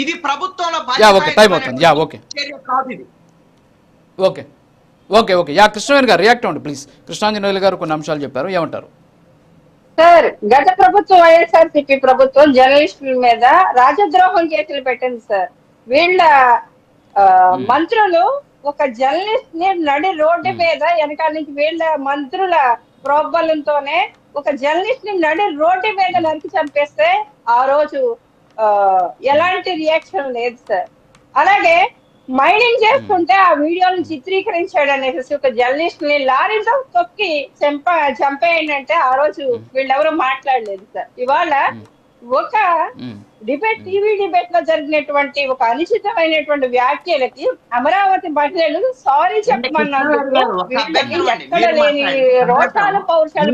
ఇది ప్రభుత్వంలో టైం అవుతుంది. Okay okay okay yeah Krishnaveni గారు రియాక్ట్ అవ్వండి ప్లీజ్. కృష్ణాంజనేయులు గారు కొన్ని అంశాలు చెప్పారు, ఏమంటారు? సార్, గత ప్రభుత్వం వైఎస్ఆర్సీపీ ప్రభుత్వం జర్నలిస్టుల మీద రాజద్రోహం కేసులు పెట్టింది సార్. వీళ్ళ మంత్రులు ఒక జర్నలిస్ట్ ని నడి రోడ్డు మీద వెనకాల నుంచి వీళ్ళ మంత్రుల ప్రోద్బలంతోనే ఒక జర్నలిస్ట్ ని నడి రోడ్డు మీద నరికి చంపేస్తే ఆ రోజు ఎలాంటి రియాక్షన్ లేదు సార్. అలాగే మైనింగ్ చేస్తుంటే ఆ వీడియోని చిత్రీకరించాడు అనేసి ఒక జర్నలిస్ట్ ని లారీతో తొక్కి చంపేయండి అంటే ఆ రోజు వీళ్ళెవరూ మాట్లాడలేదు సార్. ఇవాళ ఒక టీవీ డిబేట్ లో జరిగినటువంటి ఒక అనుచితమైనటువంటి వ్యాఖ్యలకి అమరావతి మహిళలు సారీ చెప్పమన్నారు. ఎక్కడ లేని రోషాలు పౌరుషాలు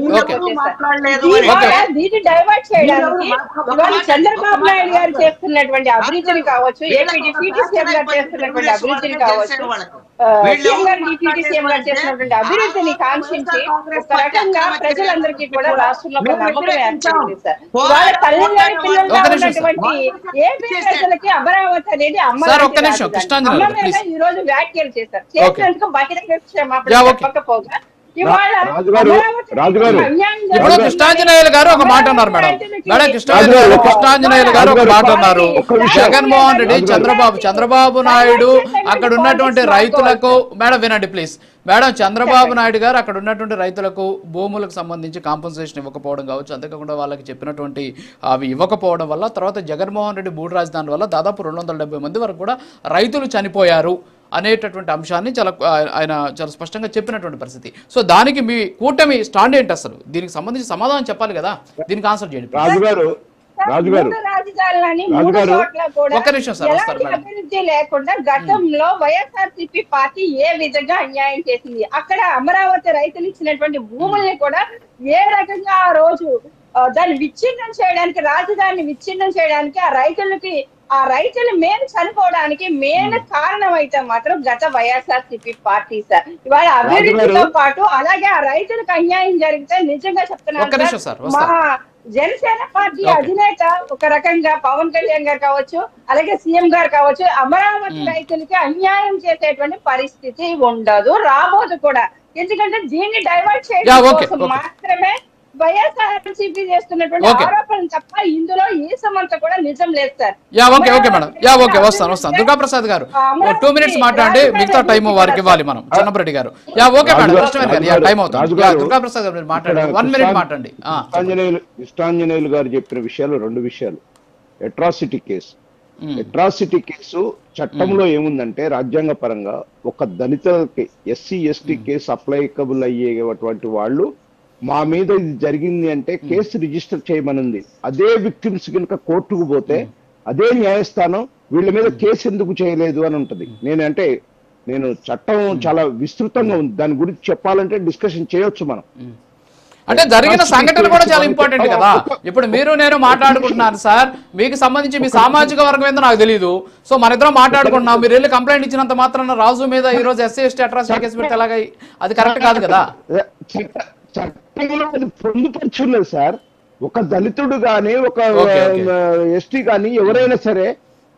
దీన్ని డైవర్ట్ చేయడానికి ఇవాళ చంద్రబాబు నాయుడు గారు చేస్తున్నటువంటి అభివృద్ధిని కావచ్చు, ఏపీ డిప్యూటీ సీఎం గారు చేస్తున్నటువంటి అభివృద్ధిని కావచ్చు, సీఎం గారు డిప్యూటీ సీఎం గారు చేసినటువంటి అభివృద్ధిని కాంక్షించి ఒక రకంగా ప్రజలందరికీ కూడా రాష్ట్రంలో ఒక నమ్మకం ఏర్పడింది సార్. ఇవాళ తల్లిదండ్రుల పిల్లలుగా ఉన్నటువంటి ఏపీ ప్రజలకి అమరావతి అనేది అమ్మ ఈ రోజు వ్యాఖ్యలు చేశారు. చేసినందుకు బహిరంగ క్షమాపణ చెప్పకపోగా ఇప్పుడు కృష్ణాంజనేయులు గారు ఒక మాట అన్నారు మేడం కృష్ణాంజనేయులు గారు ఒక మాట అన్నారు. జగన్మోహన్ రెడ్డి చంద్రబాబు నాయుడు అక్కడ ఉన్నటువంటి రైతులకు మేడం వినండి ప్లీజ్ మేడం చంద్రబాబు నాయుడు గారు అక్కడ ఉన్నటువంటి రైతులకు భూములకు సంబంధించి కాంపన్సేషన్ ఇవ్వకపోవడం కావచ్చు, అంతేకాకుండా వాళ్ళకి చెప్పినటువంటి అవి ఇవ్వకపోవడం వల్ల తర్వాత జగన్మోహన్ రెడ్డి భూ రాజధాని వల్ల దాదాపు 270 మంది వరకు కూడా రైతులు చనిపోయారు అనేటటువంటి అంశాన్ని ఆయన చాలా స్పష్టంగా చెప్పినటువంటి పరిస్థితి. సో దానికి మీ కూటమి స్టాండ్ ఏంటి అసలు? దీనికి సంబంధించి సమాధానం చెప్పాలి కదా, దీనికి ఆన్సర్ చేయండి. అభివృద్ధి లేకుండా గతంలో వైఎస్ఆర్సీపీ పార్టీ ఏ విధంగా అన్యాయం చేసింది, అక్కడ అమరావతి రైతులు ఇచ్చినటువంటి భూముల్ని కూడా ఏ రకంగా ఆ రోజు దాన్ని విచ్ఛిన్నం చేయడానికి, రాజధానిని విచ్ఛిన్నం చేయడానికి ఆ రైతులు మేలు చనిపోవడానికి మెయిన్ కారణం అయితే మాత్రం గత వైఎస్ఆర్సీపీ పార్టీ సార్. ఇవాళ అభివృద్ధితో పాటు అలాగే ఆ రైతులకు అన్యాయం జరిగితే నిజంగా చెప్తున్నాను మా జనసేన పార్టీ అధినేత ఒక రకంగా పవన్ కళ్యాణ్ గారు కావచ్చు, అలాగే సీఎం గారు కావచ్చు, అమరావతి రైతులకి అన్యాయం చేసేటువంటి పరిస్థితి ఉండదు, రాబోదు కూడా. ఎందుకంటే దీన్ని డైవర్ట్ చేయడం కోసం మాత్రమే వైఎస్ఆర్సీపీ చేస్తున్నటువంటి ఆరోపణలు తప్ప ఇందులో ఈ సమంతా కూడా నిజం లేదు సార్. వస్తాను దుర్గాప్రసాద్ గారు 2 minutes మాట్లాడండి, మిగతా టైం వారికి ఇవ్వాలి మనం. చిన్నపరెడ్డి గారు ఓకే మేడం టైం అవుతుంది. దుర్గాప్రసాద్ గారు మీరు మాట్లాడండి, 1 minute మాట్లాడండి. కృష్ణాంజనేయులు గారు చెప్పిన విషయాలు 2 విషయాలు. అట్రాసిటీ కేసు చట్టంలో ఏముందంటే రాజ్యాంగ పరంగా ఒక దళితులకి ఎస్సీ ఎస్టీ కేసు అప్లైకబుల్ అయ్యేటువంటి వాళ్ళు మా మీద ఇది జరిగింది అంటే కేసు రిజిస్టర్ చేయమనుంది. అదే విక్టిమ్స్ కనుక కోర్టుకు పోతే అదే న్యాయస్థానం వీళ్ళ మీద కేసు ఎందుకు చేయలేదు అని ఉంటది. నేను చట్టం చాలా విస్తృతంగా ఉంది, దాని గురించి చెప్పాలంటే డిస్కషన్ చేయొచ్చు మనం. అంటే జరిగిన సంఘటన కూడా చాలా ఇంపార్టెంట్ కదా. ఇప్పుడు మీరు నేను మాట్లాడుకుంటున్నాను సార్, మీకు సంబంధించి మీ సామాజిక వర్గం ఏందో నాకు తెలియదు. సో మన ఇద్దరం మాట్లాడుకుంటున్నాం, మీరు వెళ్ళి కంప్లైంట్ ఇచ్చినంత మాత్రాన రాజు మీద ఈ రోజు ఎస్సీ ఎస్టీ అట్రాసిటీ కేసు పెడితే ఎలాగ? అది కరెక్ట్ కాదు కదా. చట్టంలో అది పొందుపరుచున్నది సార్. ఒక దళితుడు గాని ఒక ఎస్టీ గాని ఎవరైనా సరే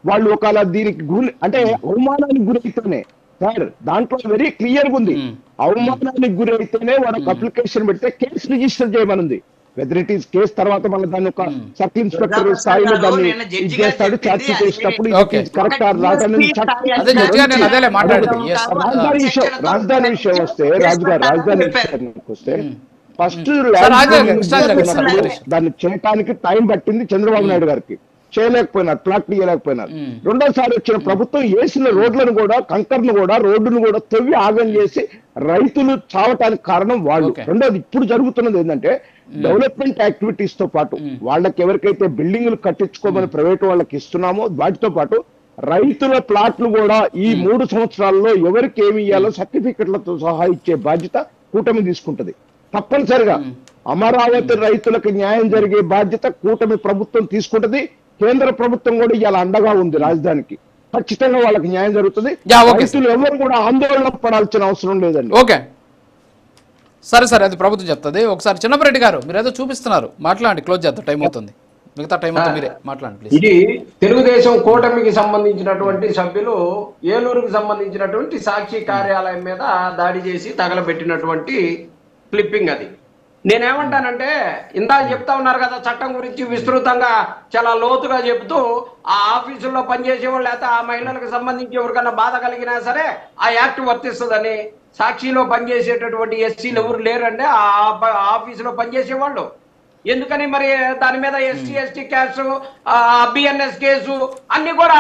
వాళ్ళు ఒకవేళ దీనికి అంటే అవమానానికి గురైతేనే సార్, దాంట్లో వెరీ క్లియర్ గా ఉంది, అవమానానికి గురైతేనే వాళ్ళకి అప్లికేషన్ పెడితే కేసు రిజిస్టర్ చేయమనుంది. వెదర్ ఇట్ ఈస్ కేసు తర్వాత మళ్ళీ దాన్ని ఒక సబ్ ఇన్స్పెక్టర్ స్థాయిలో దాన్ని చేస్తాడు, ఛార్జ్ చేసేటప్పుడు కరెక్ట్ రాజధాని విషయం వస్తే రాజధాని విషయానికి వస్తే ఫస్ట్ దాన్ని చేయడానికి టైం పట్టింది చంద్రబాబు నాయుడు గారికి, చేయలేకపోయినారు, ప్లాట్ ఇవ్వలేకపోయినారు. రెండోసారి వచ్చిన ప్రభుత్వం వేసిన రోడ్లను కూడా కంకర్ను కూడా రోడ్డును కూడా తవ్వి ఆగం చేసి రైతులు చావటానికి కారణం వాళ్ళు. రెండోది ఇప్పుడు జరుగుతున్నది ఏంటంటే డెవలప్మెంట్ యాక్టివిటీస్ తో పాటు వాళ్ళకి ఎవరికైతే బిల్డింగ్లు కట్టించుకోమని ప్రైవేట్ వాళ్ళకి ఇస్తున్నామో వాటితో పాటు రైతుల ప్లాట్లు కూడా ఈ 3 సంవత్సరాల్లో ఎవరికి ఏమి ఇయ్యాలో సర్టిఫికెట్లతో సహా ఇచ్చే బాధ్యత కూటమి తీసుకుంటది. తప్పనిసరిగా అమరావతి రైతులకు న్యాయం జరిగే బాధ్యత కూటమి ప్రభుత్వం తీసుకుంటది. కేంద్ర ప్రభుత్వం కూడా ఇవాళ అండగా ఉంది రాజధానికి, ఖచ్చితంగా వాళ్ళకి న్యాయం జరుగుతుంది. రైతులు ఎవరు కూడా ఆందోళన పడాల్సిన అవసరం లేదండి. ఓకే సరే అది ప్రభుత్వం చెప్తుంది. ఒకసారి చిన్నపరెడ్డి గారు మీరు ఏదో చూపిస్తున్నారు, మాట్లాడండి, క్లోజ్ చేద్దాం, టైం అవుతుంది. మిగతా టైం అంతా మీరే మాట్లాడండి ప్లీజ్. ఇది తెలుగుదేశం కూటమికి సంబంధించినటువంటి సభ్యులు ఏలూరుకి సంబంధించినటువంటి సాక్షి కార్యాలయం మీద దాడి చేసి తగలబెట్టినటువంటి క్లిప్పింగ్ అది. నేనేమంటానంటే ఇందాక చెప్తా ఉన్నారు కదా చట్టం గురించి విస్తృతంగా చాలా లోతుగా చెబుతూ ఆ ఆఫీసుల్లో పనిచేసే వాళ్ళు లేకపోతే ఆ మహిళలకు సంబంధించి ఎవరికన్నా బాధ కలిగినా సరే ఆ యాక్ట్ వర్తిస్తుందని. సాక్షిలో పనిచేసేటటువంటి ఎస్సీలు ఎవరు లేరండి ఆ ఆఫీసులో పనిచేసే వాళ్ళు. ఎందుకని మరి దాని మీద SC ST case BNS case అన్ని కూడా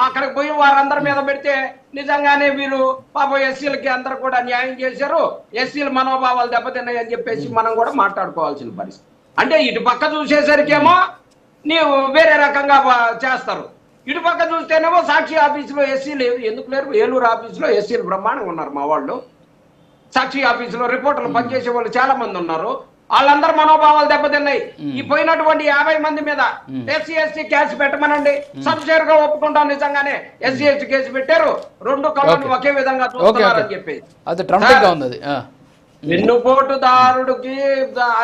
అక్కడికి పోయి వారందరి మీద పెడితే నిజంగానే వీళ్ళు పాపం ఎస్సీలకి అందరు కూడా న్యాయం చేశారు, ఎస్సీల మనోభావాలు దెబ్బతిన్నాయి అని చెప్పేసి మనం కూడా మాట్లాడుకోవాల్సిన పరిస్థితి. అంటే ఇటు పక్క చూసేసరికేమో నీవు వేరే రకంగా చేస్తారు, ఇటు పక్క చూస్తేనేమో సాక్షి ఆఫీసులో ఎస్సీలు ఎందుకు లేరు? ఏలూరు ఆఫీసులో ఎస్సీలు బ్రహ్మాండంగా ఉన్నారు మా వాళ్ళు. సాక్షి ఆఫీసులో రిపోర్టర్లు పనిచేసే వాళ్ళు చాలా మంది ఉన్నారు, వాళ్ళందరూ మనోభావాలు దెబ్బతిన్నాయి. ఈ పోయినటువంటి 50 మంది మీద ఎస్సీ ఎస్టీ కేసు పెట్టమనండి, సబ్షేర్ గా ఒప్పుకుంటాం. నిజంగానే ఎస్సీ ఎస్టీ కేసు పెట్టారు, 2 కళ్ళను ఒకే విధంగా చూస్తున్నారని చెప్పి వెన్నుపోటుదారుడికి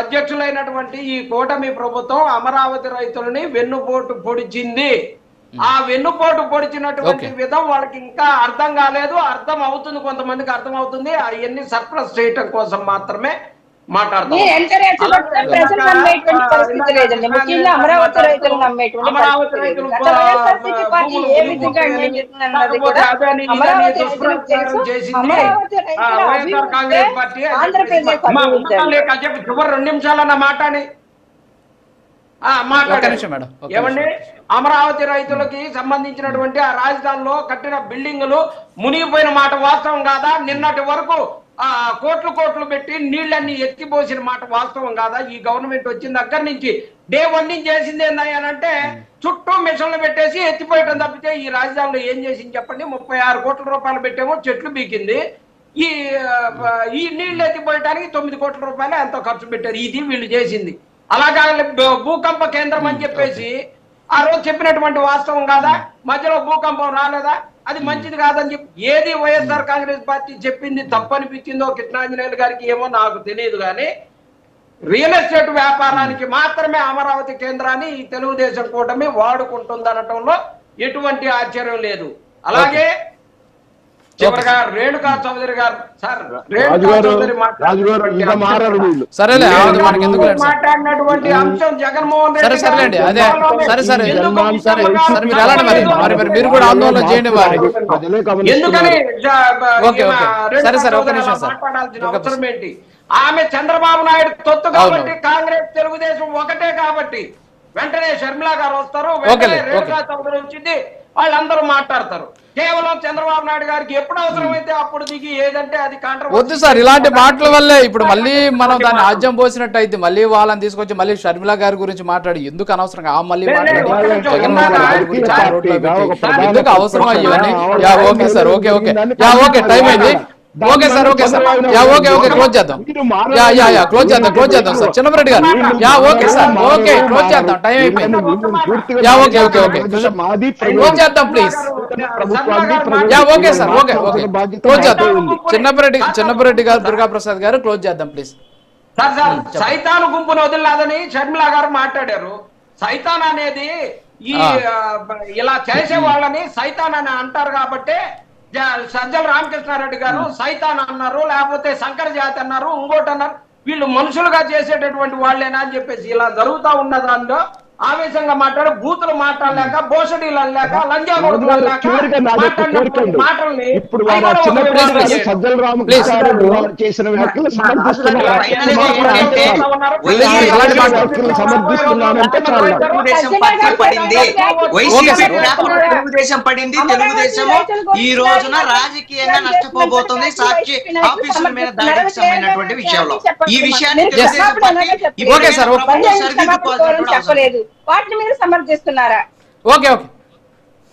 అధ్యక్షులైనటువంటి ఈ కూటమి ప్రభుత్వం అమరావతి రైతులని వెన్నుపోటు పొడిచింది. ఆ వెన్నుపోటు పొడిచినటువంటి విధం వాళ్ళకి ఇంకా అర్థం కాలేదు. అర్థం అవుతుంది, కొంతమందికి అర్థం అవుతుంది. అవన్నీ సర్ప్లస్ చేయటం కోసం మాత్రమే మాట్లాడతాం. అమరావతి రైతులు నమ్మేటువంటి కాంగ్రెస్ పార్టీ చివరి 2 నిమిషాలన్న మాటని ఏమండి, అమరావతి రైతులకి సంబంధించినటువంటి ఆ రాజధానిలో కట్టిన బిల్డింగులు మునిగిపోయిన మాట వాస్తవం కాదా? నిన్నటి వరకు కోట్లు పెట్టి నీళ్ళన్ని ఎత్తిపోసిన మాట వాస్తవం కాదా? ఈ గవర్నమెంట్ వచ్చిన దగ్గర నుంచి డే 1 నుంచి చేసింది ఏంటంటే చుట్టూ మిషన్లు పెట్టేసి ఎత్తిపోయటం తప్పితే ఈ రాజధానిలో ఏం చేసింది చెప్పండి? 36 కోట్ల రూపాయలు పెట్టేమో చెట్లు బీకింది. ఈ నీళ్లు ఎత్తిపోయటానికి 9 కోట్ల రూపాయలు ఎంతో ఖర్చు పెట్టారు. ఇది వీళ్ళు చేసింది. అలాగా భూకంప కేంద్రం అని చెప్పేసి ఆ రోజు చెప్పినటువంటి వాస్తవం కాదా? మధ్యలో భూకంపం రాలేదా? అది మంచిది కాదని చెప్పి ఏది వైఎస్ఆర్ కాంగ్రెస్ పార్టీ చెప్పింది తప్పనిపించిందో కృష్ణాంజనేయులు గారికి ఏమో నాకు తెలియదు, కానీ రియల్ ఎస్టేట్ వ్యాపారానికి మాత్రమే అమరావతి కేంద్రాన్ని ఈ తెలుగుదేశం కూటమి వాడుకుంటుందనటంలో ఎటువంటి ఆశ్చర్యం లేదు. అలాగే చివరిగా రేణుకా చౌదరి గారు సార్, రేణుకా చౌదరి మాట్లాడినటువంటి అంశం జగన్మోహన్ రెడ్డి మీరు కూడా ఆందోళన చేయండి వారి. ఎందుకని మాట్లాడాల్సిన అవసరం ఏంటి? ఆమె చంద్రబాబు నాయుడు తొత్తు కాబట్టి, కాంగ్రెస్ తెలుగుదేశం ఒకటే కాబట్టి వెంటనే షర్మిలా గారు వస్తారు, వెంటనే రేణుకా చౌదరి వచ్చింది, వాళ్ళందరూ మాట్లాడతారు. కేవలం చంద్రబాబు నాయుడు గారికి ఎప్పుడు అవసరమైతే అప్పుడు దిగి ఏదంటే అది కాంట్రవర్సీ. వద్దు సార్, ఇలాంటి మాటల వల్లే ఇప్పుడు మళ్ళీ మనం దాన్ని ఆజ్యం పోసినట్టు అయితే మళ్ళీ వాళ్ళని తీసుకొచ్చి మళ్ళీ షర్మిలా గారి గురించి మాట్లాడి ఎందుకు అనవసరంగా మళ్ళీ మాట్లాడి జగన్మోహన్ రెడ్డి గురించి ఎందుకు అవసరం అయ్యని. ఓకే సార్, ఓకే టైం అయింది. ఓకే సార్, ఓకే క్లోజ్ చేద్దాం. క్లోజ్ చేద్దాం సార్. చిన్నపరెడ్డి గారు ఓకే సార్, క్లోజ్ చేద్దాం, టైం అయిపోయింది. క్లోజ్ చేద్దాం ప్లీజ్. ఓకే సార్, క్లోజ్ చేద్దాం. చిన్నపరెడ్డి గారు, దుర్గా ప్రసాద్ గారు క్లోజ్ చేద్దాం ప్లీజ్. సార్ సైతాను గుంపును వదిలేదని షర్మిలా గారు మాట్లాడారు. సైతాన్ అనేది ఈ ఇలా చేసే వాళ్ళని సైతాన్ అని అంటారు కాబట్టి సజ్జల రామకృష్ణారెడ్డి గారు సైతాన్ అన్నారు, లేకపోతే శంకర జాతి అన్నారు, ఇంకోటి అన్నారు. వీళ్ళు మనుషులుగా చేసేటటువంటి వాళ్ళేనా అని చెప్పేసి ఇలా జరుగుతా ఉన్న దానిలో ఆవేశంగా మాట్లాడి బూతులు మాట్లాడలేక, బోసడీలు అనలేక, లంజాగొడుకులు మాటల్ని ఇప్పుడు సజ్జల రామకృష్ణారెడ్డి చేసిన వ్యాఖ్యలు సమర్థిస్తున్నానంటే తెలుగుదేశం పడింది. తెలుగుదేశం ఈ రోజున రాజకీయంగా నష్టపోబోతుంది సాక్షి ఆఫీసుల మీద దాడికి సంబంధించినటువంటి విషయంలో. ఈ విషయాన్ని చెప్పలేదు, వాటిని మీరు సమర్థిస్తున్నారా? ఓకే